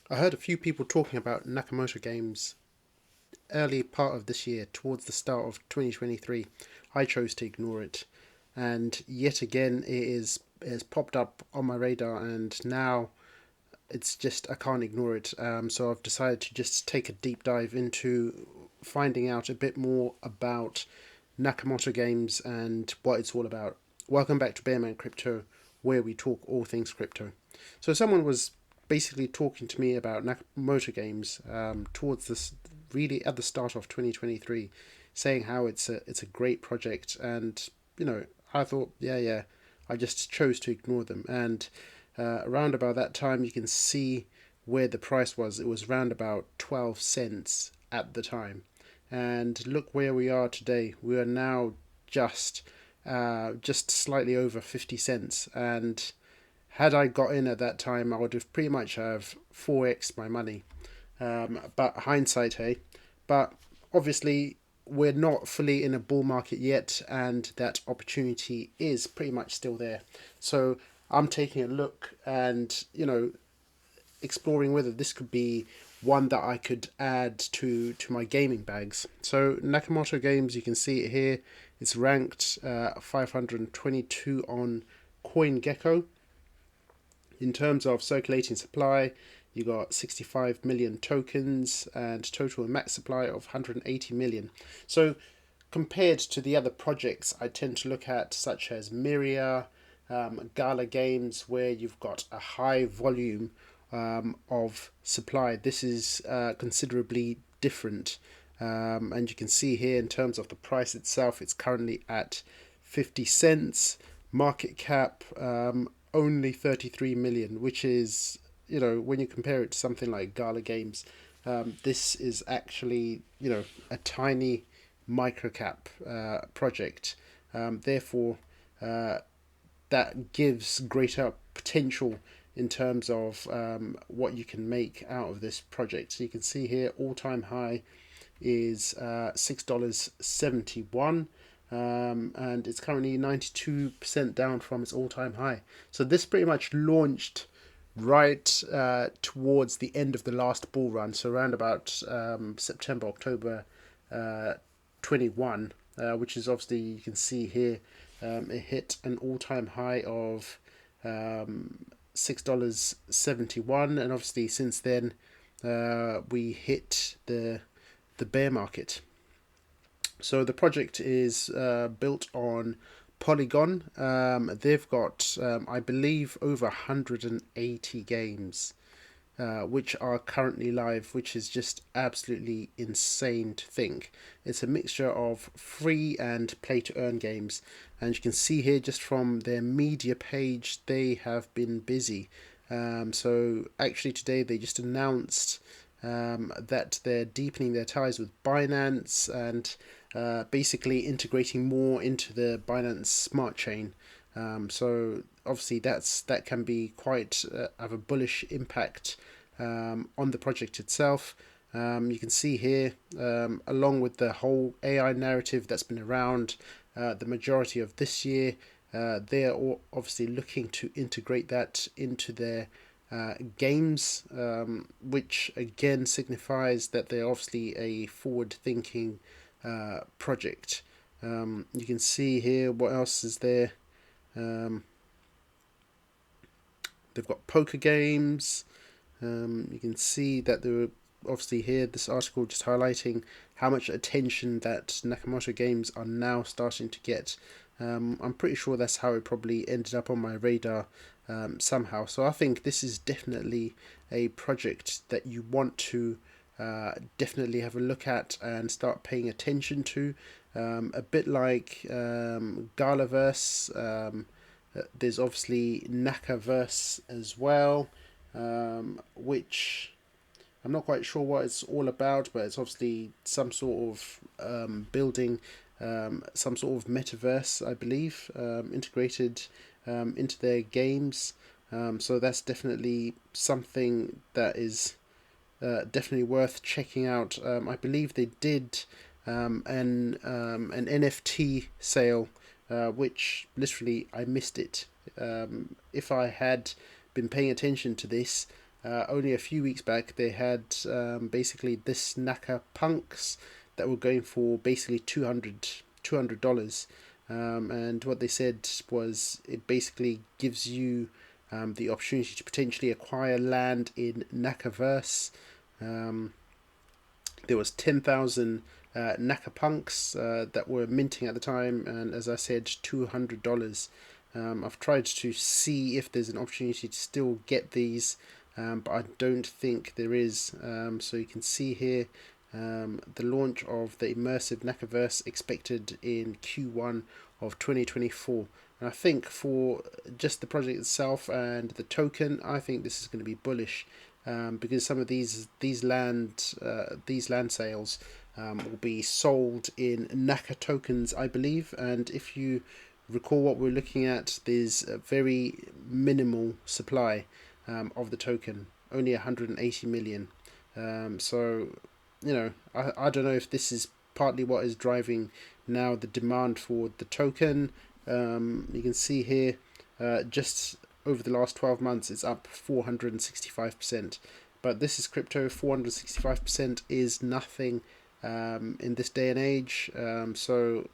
I heard a few people talking about Nakamoto Games early part of this year, towards the start of 2023. I chose to ignore it, and yet again it has popped up on my radar, and now it's just I can't ignore it. So I've decided to just take a deep dive into finding out a bit more about Nakamoto Games and what it's all about. Welcome back to Bearman Crypto, where we talk all things crypto. So someone was basically talking to me about Nakamoto Games towards this really at the start of 2023, saying how it's a great project, and I thought yeah, I just chose to ignore them, and around about that time you can see where the price was. It was around about 12 cents at the time, and look where we are today. We are now just slightly over 50 cents, and had I got in at that time, I would have pretty much have 4x my money. But hindsight, hey. But obviously, we're not fully in a bull market yet, and that opportunity is pretty much still there. So I'm taking a look and exploring whether this could be one that I could add to my gaming bags. So Nakamoto Games, you can see it here. It's ranked 522 on CoinGecko. In terms of circulating supply, you got 65 million tokens and total max supply of 180 million. So compared to the other projects I tend to look at, such as Myria, Gala Games, where you've got a high volume of supply, this is considerably different. And you can see here in terms of the price itself, it's currently at 50 cents. Market cap only 33 million, which is, when you compare it to something like Gala Games, this is actually, a tiny microcap project. Therefore, that gives greater potential in terms of what you can make out of this project. So you can see here, all-time high is $6.71. And it's currently 92% down from its all-time high. So this pretty much launched right towards the end of the last bull run, so around about September, October 21, which is obviously, you can see here, it hit an all-time high of $6.71, and obviously since then we hit the bear market. So the project is built on Polygon. They've got, I believe, over 180 games which are currently live, which is just absolutely insane to think. It's a mixture of free and play to earn games. And you can see here, just from their media page, they have been busy. So actually today they just announced that they're deepening their ties with Binance and basically integrating more into the Binance Smart Chain. So obviously that can be quite of a bullish impact on the project itself. You can see here, along with the whole AI narrative that's been around the majority of this year, they are obviously looking to integrate that into their games, which again signifies that they're obviously a forward-thinking project. You can see here what else is there. They've got poker games. You can see that there were obviously here this article just highlighting how much attention that Nakamoto Games are now starting to get. I'm pretty sure that's how it probably ended up on my radar somehow. So I think this is definitely a project that you want to definitely have a look at and start paying attention to. A bit like Galaverse, there's obviously Nakaverse as well, which I'm not quite sure what it's all about, but it's obviously some sort of building some sort of metaverse, I believe, integrated into their games. So that's definitely something that is definitely worth checking out. I believe they did an NFT sale, which literally I missed it. If I had been paying attention to this, only a few weeks back they had basically this Naka punks that were going for basically $200. And what they said was it basically gives you the opportunity to potentially acquire land in Nakaverse. Um, there was 10,000 Nakapunks that were minting at the time, and as I said, $200. I've tried to see if there's an opportunity to still get these, but I don't think there is. So you can see here the launch of the immersive Nakaverse expected in Q1 of 2024. And I think for just the project itself and the token, I think this is going to be bullish. Because some of these land sales will be sold in Naka tokens, I believe. And if you recall what we're looking at, there's a very minimal supply of the token, only 180 million. So, I don't know if this is partly what is driving now the demand for the token. You can see here, just over the last 12 months, it's up 465%. But this is crypto. 465% is nothing in this day and age. So,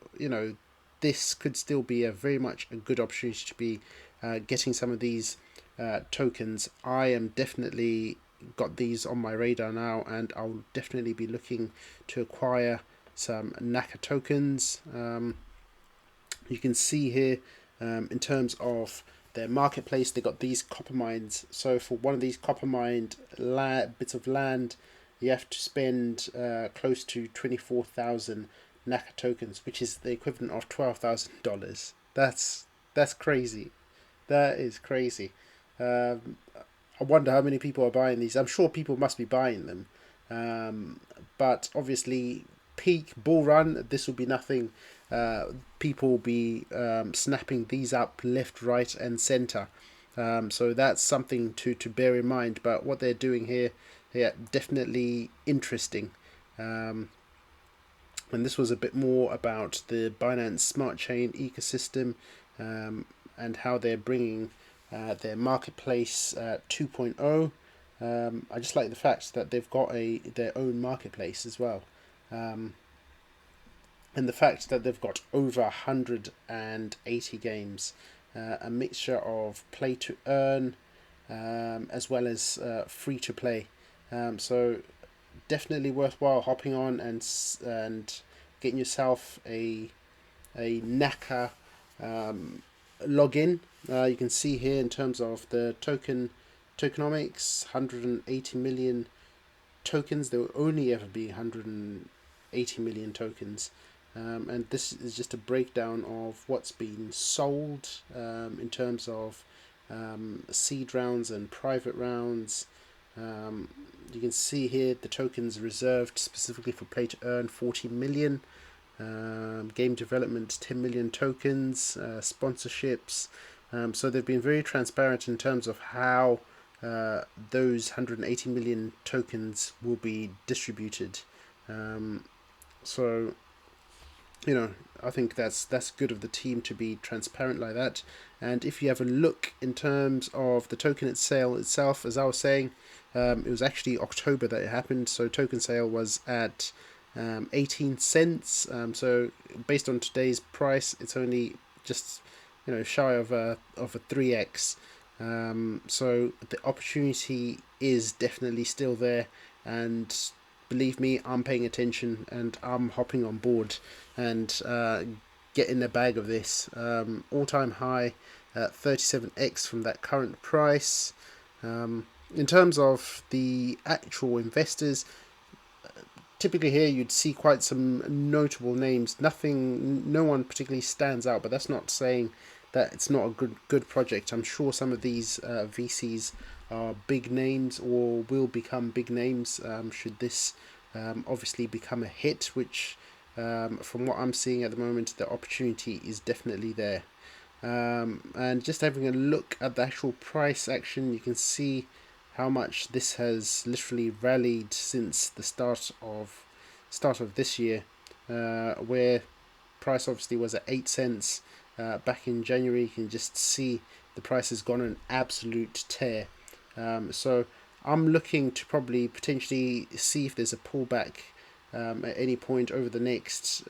this could still be very much a good opportunity to be getting some of these tokens. I am definitely got these on my radar now, and I'll definitely be looking to acquire some Naka tokens. You can see here in terms of their marketplace, they got these copper mines. So for one of these copper mined bits of land, you have to spend close to 24,000 Naka tokens, which is the equivalent of $12,000. That's crazy. That is crazy. I wonder how many people are buying these. I'm sure people must be buying them, but obviously peak bull run, this will be nothing. People will be snapping these up left, right, and center. So that's something to bear in mind. But what they're doing here, yeah, definitely interesting. And this was a bit more about the Binance Smart Chain ecosystem and how they're bringing their marketplace 2.0. I just like the fact that they've got their own marketplace as well. And the fact that they've got over 180 games, a mixture of play to earn as well as free to play. So definitely worthwhile hopping on and getting yourself a Naka login. You can see here in terms of the tokenomics, 180 million tokens. There will only ever be 180 million tokens. And this is just a breakdown of what's been sold in terms of seed rounds and private rounds. You can see here the tokens reserved specifically for play to earn 40 million. Game development 10 million tokens, sponsorships. So they've been very transparent in terms of how those 180 million tokens will be distributed. So I think that's good of the team to be transparent like that. And if you have a look in terms of the token itself, as I was saying, it was actually October that it happened. So token sale was at 18 cents. So based on today's price, it's only just shy of a 3x. So the opportunity is definitely still there, and believe me, I'm paying attention and I'm hopping on board and getting a bag of this. All-time high at 37x from that current price. In terms of the actual investors, typically here you'd see quite some notable names. No one particularly stands out, but that's not saying that it's not a good project. I'm sure some of these VCs are big names or will become big names should this obviously become a hit, which from what I'm seeing at the moment, the opportunity is definitely there. And just having a look at the actual price action, you can see how much this has literally rallied since the start of this year, where price obviously was at 8 cents back in January. You can just see the price has gone an absolute tear. So I'm looking to probably potentially see if there's a pullback at any point over the next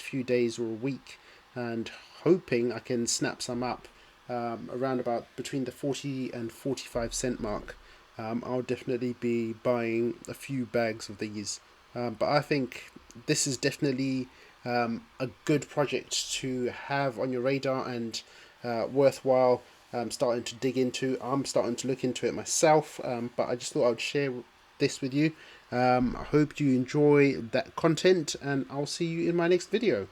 few days or a week, and hoping I can snap some up around about between the 40 and 45 cent mark. I'll definitely be buying a few bags of these. But I think this is definitely a good project to have on your radar and worthwhile starting to dig into. I'm starting to look into it myself, but I just thought I would share this with you. I hope you enjoy that content, and I'll see you in my next video.